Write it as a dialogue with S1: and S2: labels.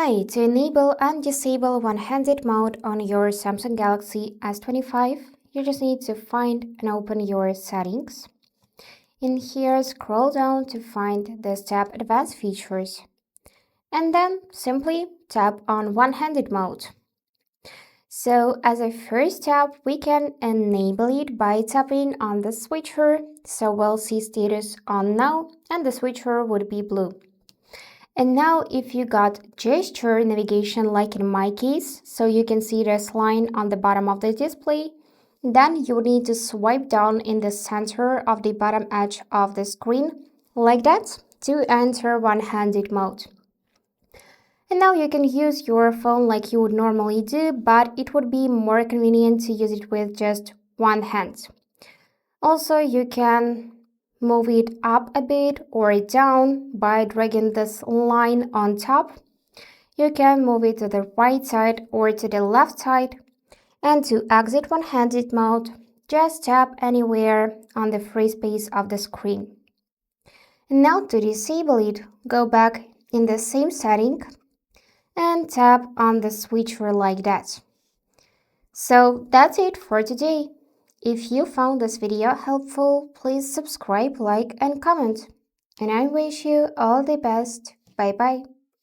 S1: Hi, to enable and disable one-handed mode on your Samsung Galaxy S25, you just need to find and open your settings. In here, scroll down to find this tab Advanced Features. And then simply tap on one-handed mode. So as a first step, we can enable it by tapping on the switcher. So we'll see status on now and the switcher would be blue. And now if you got gesture navigation like in my case, so you can see this line on the bottom of the display, then you need to swipe down in the center of the bottom edge of the screen, like that, to enter one-handed mode. And now you can use your phone like you would normally do, but it would be more convenient to use it with just one hand. Also, you can move it up a bit or down by dragging this line on top. You can move it to the right side or to the left side. And to exit one-handed mode, just tap anywhere on the free space of the screen. And now to disable it, go back in the same setting and tap on the switcher like that. So that's it for today. If you found this video helpful, please subscribe, like, and comment. And I wish you all the best. Bye bye.